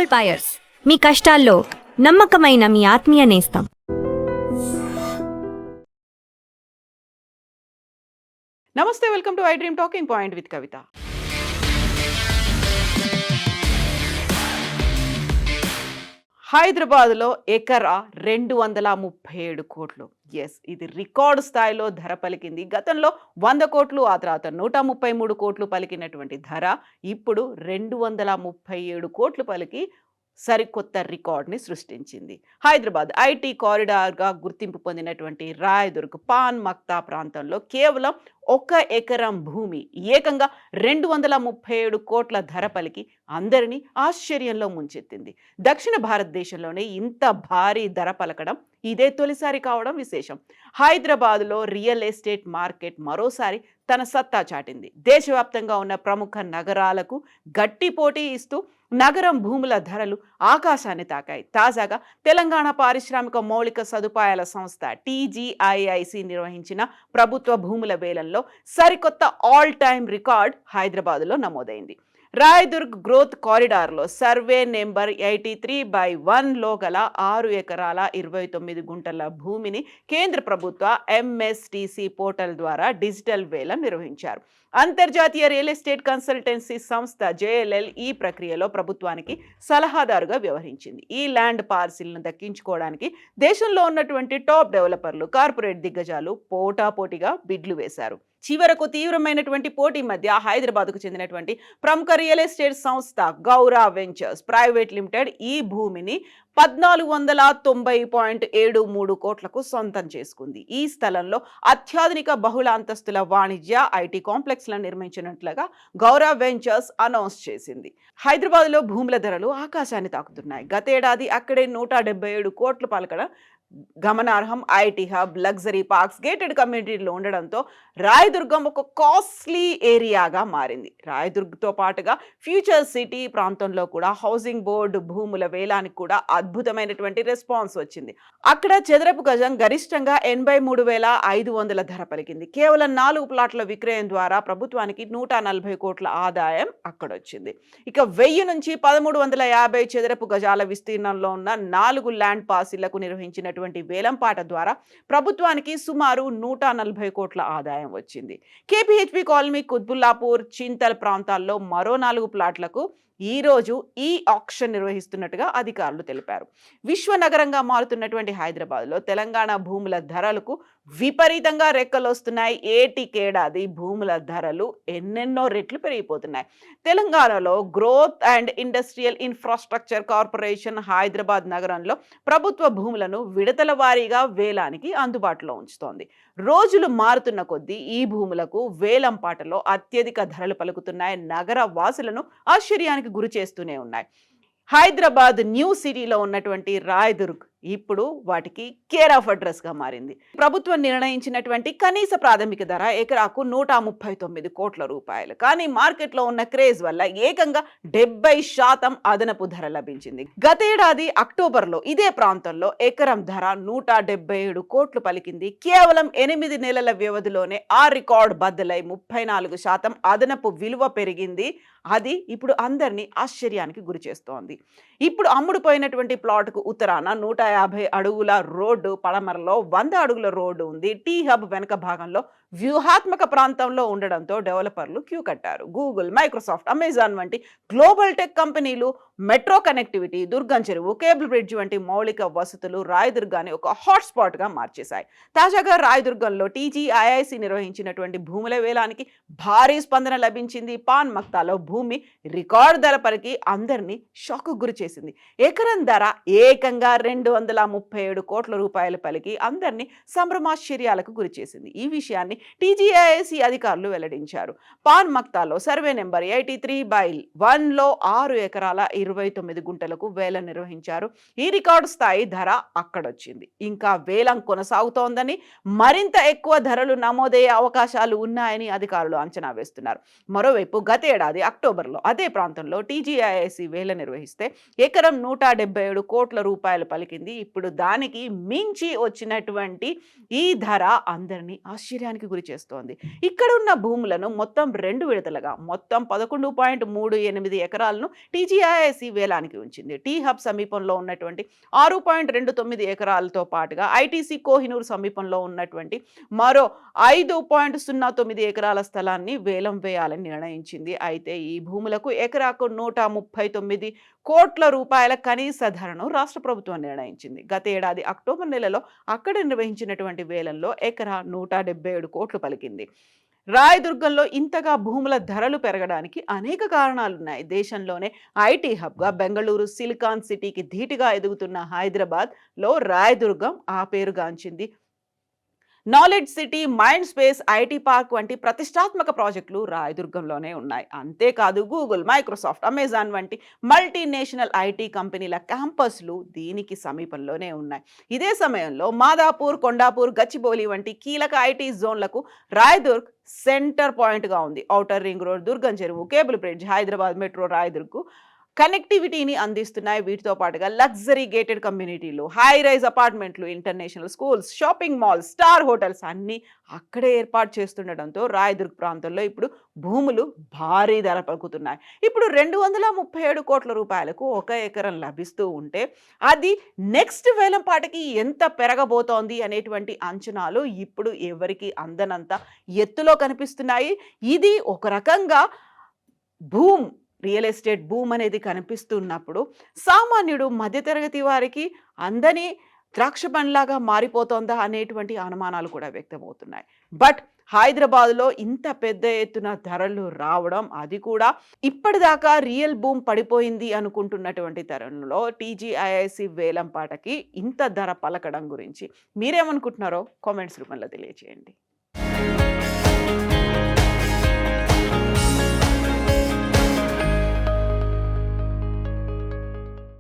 Gold buyers, మీ కష్టాల్లో నమ్మకమైన మీ ఆత్మీయ నేస్తం. నమస్తే, welcome to iDream talking point with Kavitha. హైదరాబాద్లో ఎకరా 237 కోట్లు. ఎస్, ఇది రికార్డు స్థాయిలో ధర పలికింది. గతంలో 100 కోట్లు, ఆ తర్వాత 133 కోట్లు పలికినటువంటి ధర ఇప్పుడు 237 కోట్లు పలికి సరికొత్త రికార్డ్ని సృష్టించింది. హైదరాబాద్ ఐటీ కారిడార్గా గుర్తింపు పొందినటువంటి రాయదుర్గ్ పాన్ మక్తా ప్రాంతంలో కేవలం 1 ఎకరం భూమి ఏకంగా 237 కోట్ల ధర పలికి అందరినీ ఆశ్చర్యంలో ముంచెత్తింది. దక్షిణ భారతదేశంలోనే ఇంత భారీ ధర పలకడం ఇదే తొలిసారి కావడం విశేషం. హైదరాబాద్లో రియల్ ఎస్టేట్ మార్కెట్ మరోసారి తన సత్తా చాటింది. దేశవ్యాప్తంగా ఉన్న ప్రముఖ నగరాలకు గట్టి పోటీ ఇస్తూ నగరం భూముల ధరలు ఆకాశాన్ని తాకాయి. తాజాగా తెలంగాణ పారిశ్రామిక మౌలిక సదుపాయాల సంస్థ TGIIC నిర్వహించిన ప్రభుత్వ భూముల వేలంలో సరికొత్త ఆల్ టైమ్ రికార్డ్ హైదరాబాద్లో నమోదైంది. రాయదుర్గ్ గ్రోత్ కారిడార్లో సర్వే నెంబర్ 83/1లో గల 6 ఎకరాల 29 గుంటల భూమిని కేంద్ర ప్రభుత్వ MSTC పోర్టల్ ద్వారా డిజిటల్ వేలం నిర్వహించారు. అంతర్జాతీయ రియల్ ఎస్టేట్ కన్సల్టెన్సీ సంస్థ JLL ఈ ప్రక్రియలో ప్రభుత్వానికి సలహాదారుగా వ్యవహరించింది. ఈ ల్యాండ్ పార్సిల్ను దక్కించుకోవడానికి దేశంలో ఉన్నటువంటి టాప్ డెవలపర్లు, కార్పొరేట్ దిగ్గజాలు పోటాపోటీగా బిడ్లు వేశారు. చివరకు తీవ్రమైనటువంటి పోటీ మధ్య హైదరాబాద్కు చెందినటువంటి ప్రముఖ రియల్ ఎస్టేట్ సంస్థ గౌరా వెంచర్స్ ప్రైవేట్ లిమిటెడ్ ఈ భూమిని 1490.73 కోట్లకు సొంతం చేసుకుంది. ఈ స్థలంలో అత్యాధునిక బహుళ అంతస్తుల వాణిజ్య ఐటీ కాంప్లెక్స్లను నిర్మించినట్లుగా గౌరా వెంచర్స్ అనౌన్స్ చేసింది. హైదరాబాద్లో భూముల ధరలు ఆకాశాన్ని తాకుతున్నాయి. గతేడాది అక్కడే 177 కోట్లు పలకడం గమనార్హం. IT hub, luxury parks, gated కమ్యూనిటీలో ఉండడంతో రాయదుర్గం ఒక కాస్ట్లీ ఏరియాగా మారింది. రాయదుర్గ్తో పాటుగా ఫ్యూచర్ సిటీ ప్రాంతంలో కూడా హౌసింగ్ బోర్డు భూముల వేలానికి కూడా అద్భుతమైనటువంటి రెస్పాన్స్ వచ్చింది. అక్కడ చదరపు గజం గరిష్టంగా 83,500 ధర పలికింది. కేవలం 4 ప్లాట్ల విక్రయం ద్వారా ప్రభుత్వానికి 140 కోట్ల ఆదాయం అక్కడొచ్చింది. ఇక 1000 నుంచి 1350 చదరపు గజాల విస్తీర్ణంలో ఉన్న 4 ల్యాండ్ పార్సిళ్లకు నిర్వహించినటువంటి వేలంపాట ద్వారా ప్రభుత్వానికి సుమారు 140 కోట్ల ఆదాయం వచ్చింది. KPHP కాలనీ, కుత్బుల్లాపూర్, చింతల్ ప్రాంతాల్లో మరో 4 ప్లాట్లకు ఈ రోజు ఈ ఆక్షన్ నిర్వహిస్తున్నట్టుగా అధికారులు తెలిపారు. విశ్వనగరంగా మారుతున్నటువంటి హైదరాబాద్లో తెలంగాణ భూముల ధరలకు విపరీతంగా రెక్కలొస్తున్నాయి. ఏటికేడాది భూముల ధరలు ఎన్నెన్నో రెట్లు పెరిగిపోతున్నాయి. తెలంగాణలో growth and industrial infrastructure corporation Hyderabad నగరంలో ప్రభుత్వ భూములను విడతల వారీగా వేలానికి అందుబాటులో ఉంచుతోంది. రోజులు మారుతున్న కొద్దీ ఈ భూములకు వేలం పాటలో అత్యధిక ధరలు పలుకుతున్నాయి. నగర వాసులను ఆశ్చర్యానికి గురి చేస్తూనే ఉన్నాయి. హైదరాబాద్ న్యూ సిటీలో ఉన్నటువంటి రాయదుర్గ్ ఇప్పుడు వాటికి కేర్ ఆఫ్ అడ్రస్గా మారింది. ప్రభుత్వం నిర్ణయించినటువంటి కనీస ప్రాథమిక ధర ఎకరాకు 139 కోట్ల రూపాయలు. కానీ మార్కెట్లో ఉన్న క్రేజ్ వల్ల ఏకంగా 70% అదనపు ధర లభించింది. గతేడాది అక్టోబర్లో ఇదే ప్రాంతంలో ఎకరం ధర 177 కోట్లు పలికింది. కేవలం 8 నెలల వ్యవధిలోనే ఆ రికార్డ్ బద్దలై 34% అదనపు విలువ పెరిగింది. అది ఇప్పుడు అందరినీ ఆశ్చర్యానికి గురి చేస్తోంది. ఇప్పుడు అమ్ముడుపోయినటువంటి ప్లాట్కు ఉత్తరాన 150 అడుగుల రోడ్డు, పడమరలో 100 అడుగుల రోడ్డు ఉంది. టీ హబ్ వెనక భాగంలో వ్యూహాత్మక ప్రాంతంలో ఉండడంతో డెవలపర్లు క్యూ కట్టారు. గూగుల్, మైక్రోసాఫ్ట్, అమెజాన్ వంటి గ్లోబల్ టెక్ కంపెనీలు మెట్రో కనెక్టివిటీ, దుర్గం చెరువు, కేబుల్ బ్రిడ్జ్ వంటి మౌలిక వసతులు రాయదుర్గాన్ని ఒక హాట్స్పాట్గా మార్చేశాయి. తాజాగా రాయదుర్గంలో TGIIC నిర్వహించినటువంటి భూముల వేలానికి భారీ స్పందన లభించింది. పాన్ మక్తాలో భూమి రికార్డు ధర పలికి అందరినీ షాకు గురి చేసింది. ఎకరం ధర ఏకంగా 237 కోట్ల రూపాయలు పలికి అందరినీ సంభ్రమాశ్చర్యాలకు గురి చేసింది. ఈ విషయాన్ని TGIIC అధికారులు వెల్లడించారు. పాన్ మక్తాలో సర్వే నెంబర్ 83/1లో 6 ఎకరాల 29 గుంటలకు వేలం నిర్వహించారు. ఈ రికార్డు స్థాయి ధర అక్కడొచ్చింది. ఇంకా వేలం కొనసాగుతోందని, మరింత ఎక్కువ ధరలు నమోదయ్యే అవకాశాలు ఉన్నాయని అధికారులు అంచనా వేస్తున్నారు. మరోవైపు గతేడాది అక్టోబర్లో అదే ప్రాంతంలో TGIIC వేలం నిర్వహిస్తే ఎకరం 177 కోట్ల రూపాయలు పలికింది. ఇప్పుడు దానికి మించి వచ్చినటువంటి ఈ ధర అందరినీ ఆశ్చర్యానికి గురి చేస్తోంది. ఇక్కడున్న భూములను మొత్తం 2 విడతలుగా మొత్తం 11.38 ఎకరాలను టీజీఐఐసి వేలానికి ఉంచింది. టీ హబ్ సమీపంలో ఉన్నటువంటి 6.29 ఎకరాలతో పాటుగా ఐటీసీ కోహినూర్ సమీపంలో ఉన్నటువంటి మరో 5.09 ఎకరాల స్థలాన్ని వేలం వేయాలని నిర్ణయించింది. అయితే ఈ భూములకు ఎకరాకు 139 కోట్ల రూపాయల కనీస ధరను రాష్ట్ర ప్రభుత్వం నిర్ణయించింది. గత ఏడాది అక్టోబర్ నెలలో అక్కడ నిర్వహించినటువంటి వేలంలో ఎకరా 177 కోట్లు పలికింది. రాయదుర్గంలో ఇంతగా భూముల ధరలు పెరగడానికి అనేక కారణాలున్నాయి. దేశంలోనే ఐటీ హబ్గా బెంగళూరు సిలికాన్ సిటీకి ధీటుగా ఎదుగుతున్న హైదరాబాద్లో రాయదుర్గం ఆ పేరుగాంచింది. Knowledge city, mind space, IT park వంటి ప్రతిష్టాత్మక ప్రాజెక్టులు రాయదుర్గంలోనే ఉన్నాయి. అంతేకాదు గూగుల్, మైక్రోసాఫ్ట్, అమెజాన్ వంటి మల్టీనేషనల్ ఐటీ కంపెనీల క్యాంపస్లు దీనికి సమీపంలోనే ఉన్నాయి. ఇదే సమయంలో మాదాపూర్, కొండాపూర్, గచ్చిబౌలి వంటి కీలక ఐటీ జోన్లకు రాయదుర్గ్ సెంటర్ పాయింట్గా ఉంది. ఔటర్ రింగ్ రోడ్, దుర్గం చెరువు, కేబుల్ బ్రిడ్జ్, హైదరాబాద్ మెట్రో రాయదుర్గ్కు కనెక్టివిటీని అందిస్తున్నాయి. వీటితో పాటుగా లగ్జరీ గేటెడ్ కమ్యూనిటీలు, హై రైజ్ అపార్ట్మెంట్లు, international schools, shopping malls, star hotels అన్నీ అక్కడే ఏర్పాటు చేస్తుండటంతో రాయదుర్గ్ ప్రాంతంలో ఇప్పుడు భూములు భారీ ధర పలుకుతున్నాయి. ఇప్పుడు 237 కోట్ల రూపాయలకు ఒక ఎకరం లభిస్తూ ఉంటే అది నెక్స్ట్ వేలంపాటకి ఎంత పెరగబోతోంది అనేటువంటి అంచనాలు ఇప్పుడు ఎవరికి అందనంత ఎత్తులో కనిపిస్తున్నాయి. ఇది ఒక రకంగా రియల్ ఎస్టేట్ బూమ్ అనేది కనిపిస్తున్నప్పుడు సామాన్యుడు, మధ్యతరగతి వారికి అందని ద్రాక్ష పండ్లాగా మారిపోతోందా అనేటువంటి అనుమానాలు కూడా వ్యక్తమవుతున్నాయి. బట్ హైదరాబాద్లో ఇంత పెద్ద ఎత్తున ధరలు రావడం, అది కూడా ఇప్పటిదాకా రియల్ బూమ్ పడిపోయింది అనుకుంటున్నటువంటి తరుణంలో టీజీఐఐసి వేలంపాటకి ఇంత ధర పలకడం గురించి మీరేమనుకుంటున్నారో కామెంట్స్ రూపంలో తెలియజేయండి.